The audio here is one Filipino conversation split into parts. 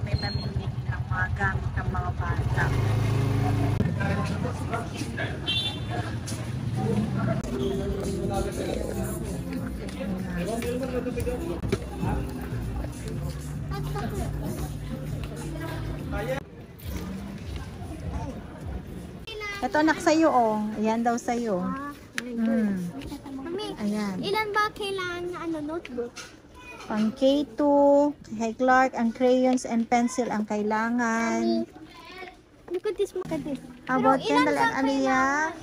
kami mamili ng mga gamit ng mga bata. Ito anak sa'yo oh. Ayan daw sa'yo. Mami, Ayan. ilan ba kailangan na notebook? Pang K2, kay Clark, ang crayons and pencil ang kailangan. Look at this, look at this. How about Kendall and Aliyah?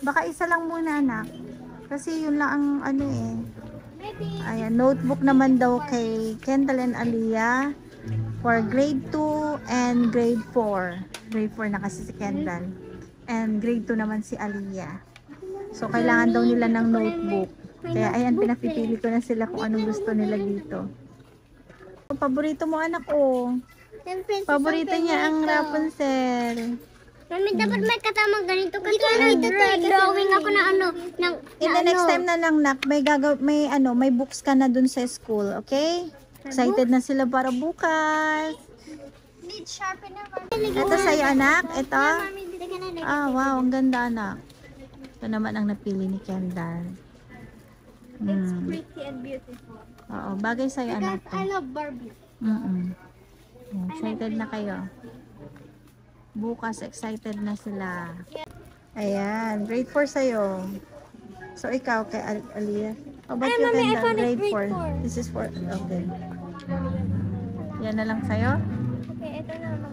Baka isa lang muna anak. Kasi yun lang ang ano eh. Maybe. Ayan, notebook naman daw kay Kendall and Aliyah for grade 2 and grade 4. Grade 4 na kasi si Kendall. And grade 2 naman si Aliyah. So, kailangan daw nila ng notebook. Kaya, ayan, pinapipili ko na sila kung anong gusto nila dito. Paborito mo anak oh. Paborito niya ang Rapunzel. Mami, dapat may katamang ganito kasi drawing ako na In the next time na lang nak, may books ka na dun sa school, okay? Excited na sila para bukas. Need sharpener. Ito sa'yo anak, ito. Ah, wow, ang ganda anak. Ito naman ang napili ni Kendall. It's pretty and beautiful. Oo, bagay sa'yo anak. Because I love Barbie. Excited na kayo. Bukas, excited na sila. Ayan, grade 4 sa'yo. So, ikaw kay Aliyah. How about you, Kendall? Grade 4. This is for, okay. Yan na lang sa'yo? Okay, ito na naman.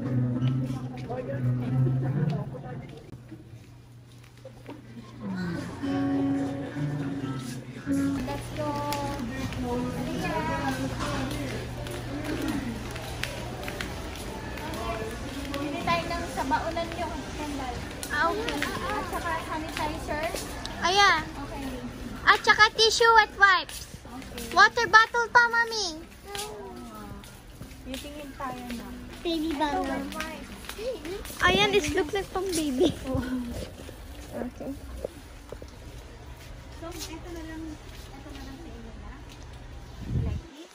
Let's go. Hindi tayo lang sa baunan yung sandal. Okay. At saka sanitizer. Ayan. Okay. At saka tissue wet wipes. Okay. Water bottle pa, mami. Titingin tayo na. Baby bottle. Ayan, it looks like pang baby. Okay. So, ito na lang sa inyo na. Like this.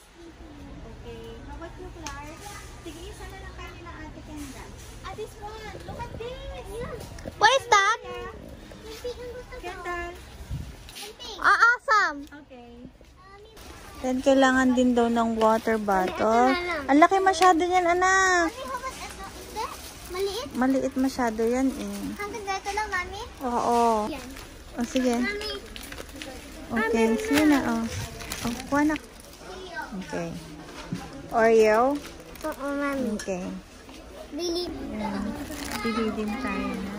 Okay. How about you, Clark? Sige, isa na lang kayo nila Ate Kendall. This one. Look at this. What is that? Kendall. Awesome. Okay. Then, kailangan din daw ng water bottle. Ang laki masyado yan, anak. Maliit? Maliit masyado yan, eh. Hanggang dito lang, mami? Oo. Yan. O, sige. Mami. Okay, sige na, oh. Oh, kuha na. Okay. Oreo? Oo, mami. Okay. Bili. Bili din tayo na.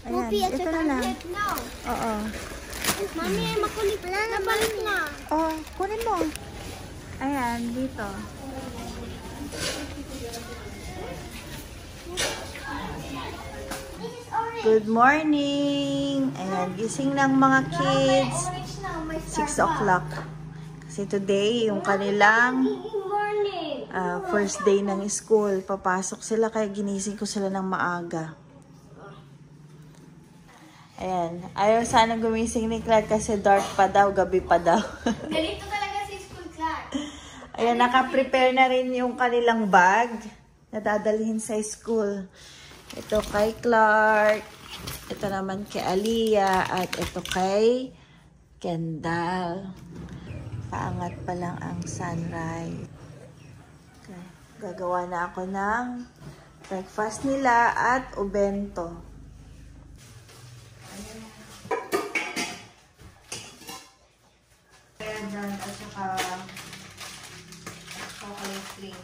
Ayan, Puppy at ito saka na lang. head now. Oo. Mami, makulit. Nabalik na. Oh, kunin mo. Ayan, dito. Good morning! Ayan, gising ng mga kids. 6 o'clock. Kasi today, yung kanilang first day ng school. Papasok sila, kaya ginising ko sila ng maaga. Ayan. Ayaw sana gumising ni Clark kasi dark pa daw, gabi pa daw. Ganito talaga si school, Clark. Ayan, naka-prepare na rin yung kanilang bag na dadalhin sa school. Ito kay Clark. Ito naman kay Aliyah. At ito kay Kendall. Paangat pa lang ang sunrise. Okay. Gagawa na ako ng breakfast nila at ubento. Ayan, at saka chocolate drink.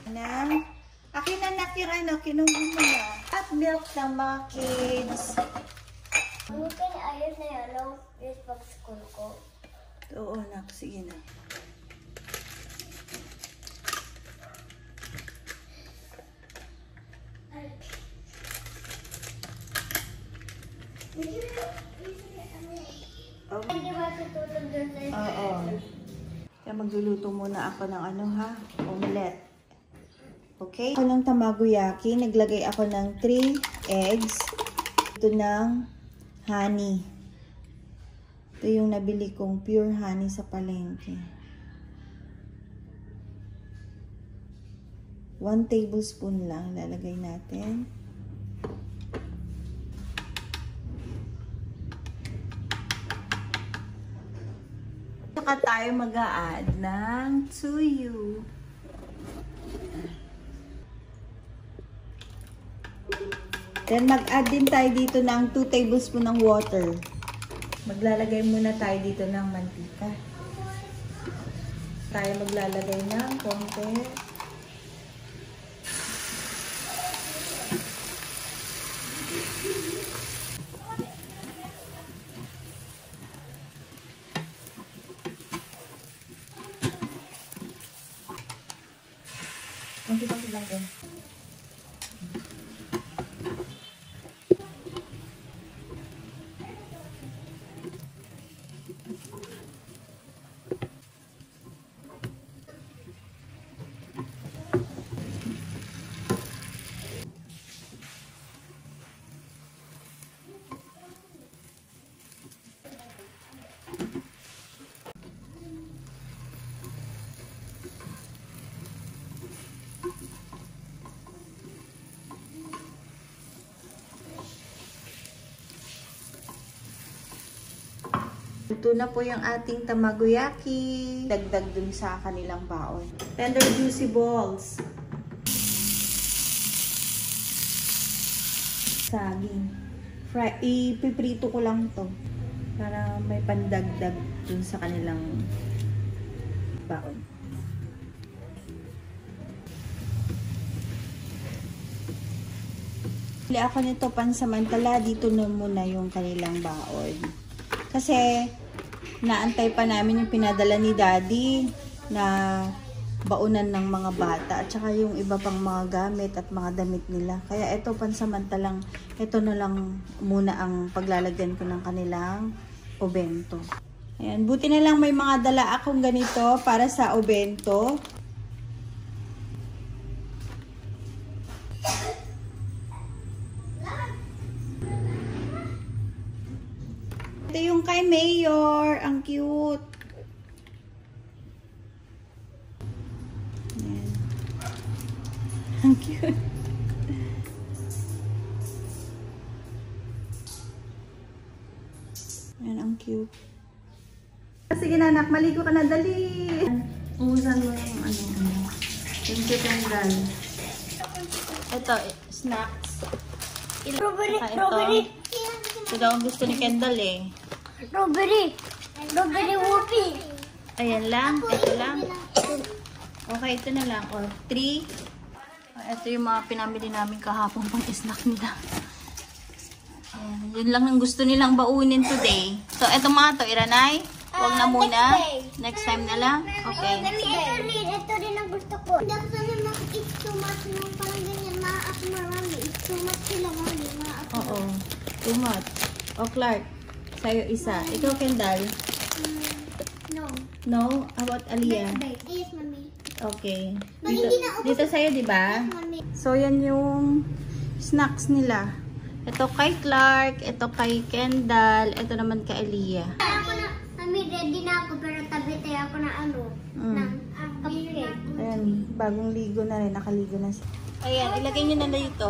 Akin na yung ano, kinuha mo na. At milk ng mga kids. Ano ka na ayos na yun? Hello, yes, pag school ko. Oo, nak. Sige na. Hindi ba tutulog doon sa Oo. Kaya magluluto muna ako ng ano ha? Omelette. Okay? Ako ng tamagoyaki. Naglagay ako ng 3 eggs. Ito ng honey. Ito yung nabili kong pure honey sa palengke. 1 tablespoon lang lalagay natin. Saka tayo mag-a-add ng tsuyu. Then mag-add din tayo dito ng 2 tablespoon ng water. Maglalagay muna tayo dito ng mantika. Tayo maglalagay ng konti. Konti-konti lang din. Ito na po yung ating tamagoyaki. Dagdag dun sa kanilang baon. Tender juicy balls. Saging. Ipiprito ko lang to. Para may pandagdag dun sa kanilang baon. Pili ako nito pansamantala. Dito na muna yung kanilang baon. Kasi naantay pa namin yung pinadala ni Daddy na baunan ng mga bata at saka yung iba pang mga gamit at mga damit nila. Kaya ito pansamantalang, ito na lang muna ang paglalagyan ko ng kanilang obento. Ayan, buti na lang may mga dala akong ganito para sa obento. Ito yung kay Mayor. Ang cute. Ayan. Ang cute. Ayan, ang cute. Sige na, anak. Maligo ka na. Dali. Uusan mo yung ano. Thank you, Kendall. Ito, snacks. Strawberry, Saka ito. strawberry. Ito daw ang gusto ni Kendall eh. Strawberry. Strawberry whoopie. Ayan lang. Ito lang. Okay, ito na lang. O, 3. Ito yung mga pinamili namin kahapon pang snack nila. Ayan, yun lang ang gusto nilang baunin today. So, ito mga to, Iranay. Huwag na muna. Next time na lang. Okay. Ito rin ang gusto ko. Hindi ako sana mag-eat too much nung parang ganyan. Maak marami. Eat too much sila, mami. Maak. Oo. Too much. O, Clark. Sa'yo isa. Ikaw, Kendall. No. No? How about Aliyah? Yes, mami. Okay. Mami, Dito, hindi na ako- dito sa'yo, di ba? Mami. So, yan yung snacks nila. Ito kay Clark, ito kay Kendall, ito naman kay Aliyah. Ako na, mami, ready na ako pero tabi tayo ako na ano. Ng cupcake. Ayan, bagong ligo na rin, nakaligo na siya. Ayan, ilagay nyo na dito.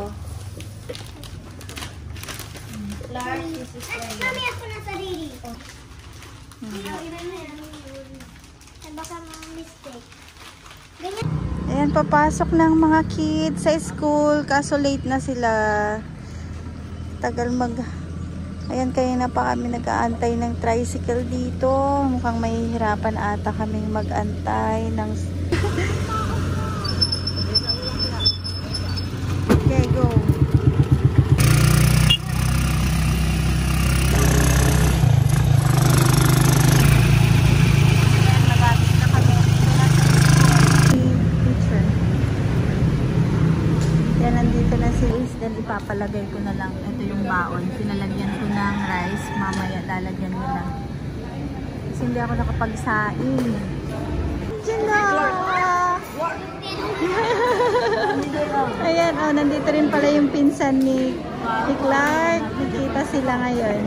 Clark, this is Mami, ako na sarili. Baka mga mistake. Ganyan. Ayan, papasok ng mga kids sa school, kaso late na sila. Tagal Ayan, kaya na pa kami nag-aantay ng tricycle dito. Mukhang mahihirapan ata kaming mag-antay ng... Okay, go. Yan, nandito na si Ace. Then ipapalagay ko na lang. Ito yung baon. Pinalagyan ko ng rice. Mamaya lalagyan ko na. Kasi hindi ako nakapagsaing. Diyan na! Ayan, oh, nandito rin pala yung pinsan ni Clark. Nakita sila ngayon.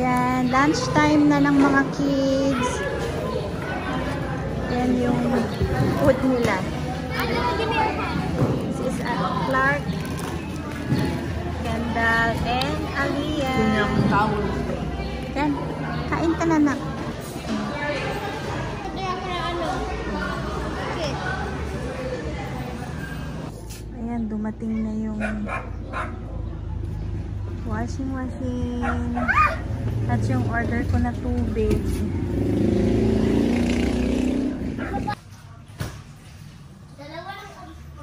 Yan, lunchtime na ng mga kids. Yan yung food nila. Give me your hand. This is Clark, Kendall, and Aliyah. Yan. Kain ka na, nak. Kaya ako na ano. Okay. Ayan, dumating na yung washing machine. At yung order ko na tubig. Dalawa lang ang ito.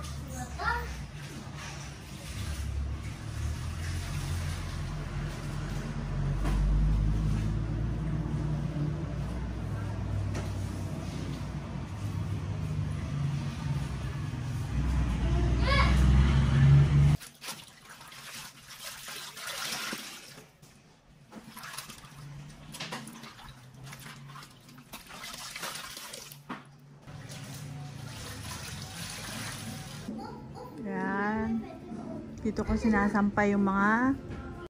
Yan. Dito ko sinasampay yung mga